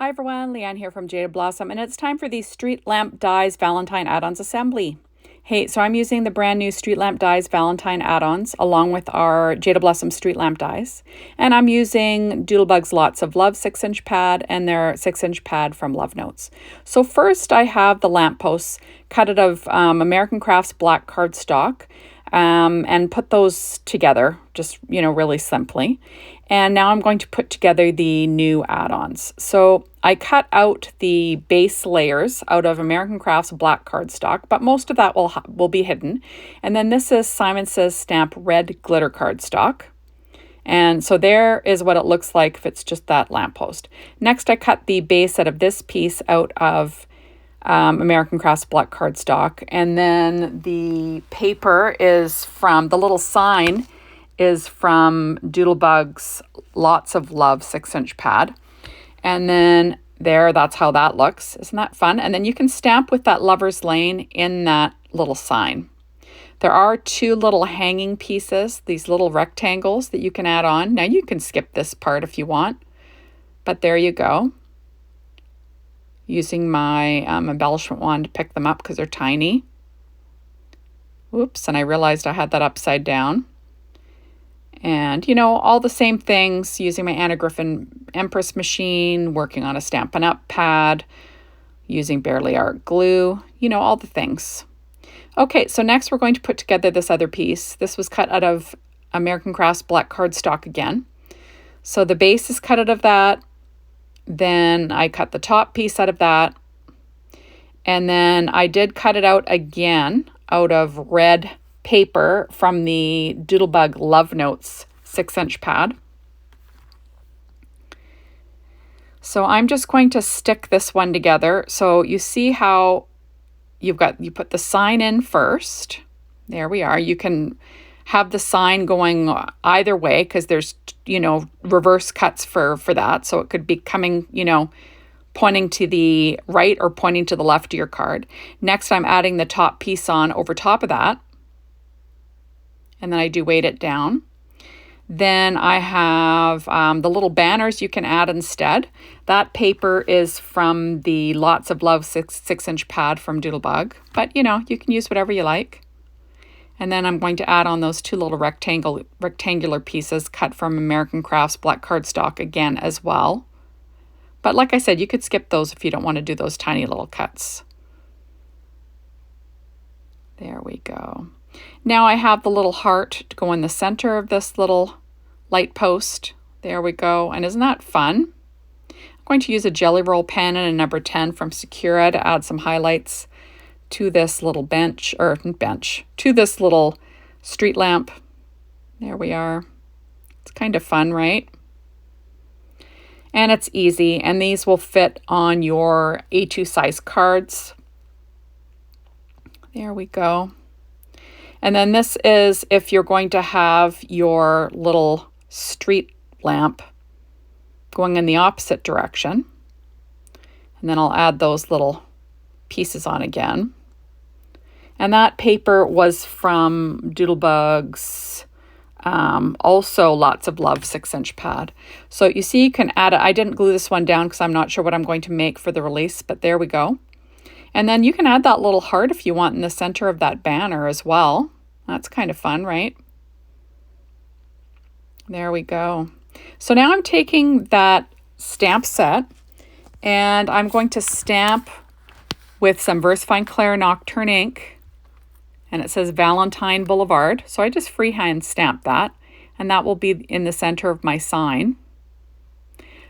Hi everyone, Leanne here from Jaded Blossom, and it's time for the Street Lamp Dies Valentine add-ons assembly. Hey, so I'm using the brand new Street Lamp Dies Valentine add-ons along with our Jaded Blossom Street Lamp dies, and I'm using Doodlebug's Lots of Love 6-inch pad and their 6-inch pad from Love Notes. So first I have the lampposts cut out of American Crafts black cardstock, and put those together just, really simply. And now I'm going to put together the new add-ons. So I cut out the base layers out of American Crafts black cardstock, but most of that will be hidden. And then this is Simon Says Stamp red glitter cardstock. And so there is what it looks like if it's just that lamppost. Next, I cut the base out of this piece out of American Crafts black cardstock. And then the paper is from, the little sign is from Doodlebug's Lots of Love 6-inch pad. And then there, that's how that looks. Isn't that fun? And then you can stamp with that Lover's Lane in that little sign. There are two little hanging pieces, these little rectangles that you can add on. Now you can skip this part if you want, but there you go. Using my embellishment wand to pick them up because they're tiny. Oops, and I realized I had that upside down. And, all the same things, using my Anna Griffin Empress machine, working on a Stampin' Up pad, using Barely Art glue, all the things. Okay, so next we're going to put together this other piece. This was cut out of American Crafts black cardstock again. So the base is cut out of that. Then I cut the top piece out of that. And then I did cut it out again out of red paper from the Doodlebug Love Notes 6-inch pad. So I'm just going to stick this one together. So you see how you put the sign in first. There we are. You can have the sign going either way because there's, reverse cuts for that. So it could be coming, pointing to the right or pointing to the left of your card. Next, I'm adding the top piece on over top of that. And then I do weight it down. Then I have the little banners you can add instead. That paper is from the Lots of Love 6-inch pad from Doodlebug. But, you can use whatever you like. And then I'm going to add on those two little rectangular pieces cut from American Crafts black cardstock again as well. But like I said, you could skip those if you don't want to do those tiny little cuts. There we go. Now I have the little heart to go in the center of this little light post. There we go. And isn't that fun? I'm going to use a Jelly Roll pen and a number 10 from Sakura to add some highlights to this little to this little street lamp. There we are. It's kind of fun, right? And it's easy. And these will fit on your A2 size cards. There we go. And then this is if you're going to have your little street lamp going in the opposite direction. And then I'll add those little pieces on again. And that paper was from Doodlebug's also Lots of Love 6-inch pad. So you see you can add it. I didn't glue this one down because I'm not sure what I'm going to make for the release, but there we go. And then you can add that little heart if you want in the center of that banner as well. That's kind of fun, right? There we go. So now I'm taking that stamp set and I'm going to stamp with some Versafine Clair Nocturne ink. And it says Valentine Boulevard. So I just freehand stamp that. And that will be in the center of my sign.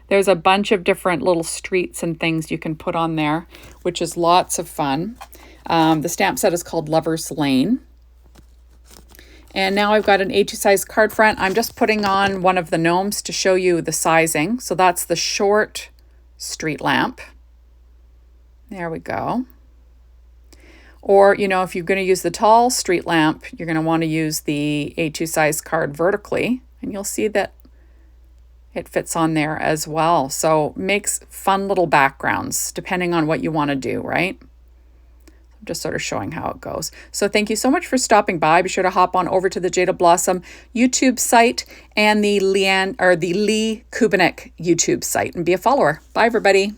There's a bunch of different little streets and things you can put on there, which is lots of fun. The stamp set is called Lover's Lane. And now I've got an A2 size card front. I'm just putting on one of the gnomes to show you the sizing. So that's the short street lamp. There we go. Or, if you're going to use the tall street lamp, you're going to want to use the A2 size card vertically. And you'll see that it fits on there as well. So makes fun little backgrounds depending on what you want to do, right? just sort of showing how it goes. So thank you so much for stopping by. Be sure to hop on over to the Jaded Blossom YouTube site and the Lee Kubenek YouTube site and be a follower. Bye, everybody.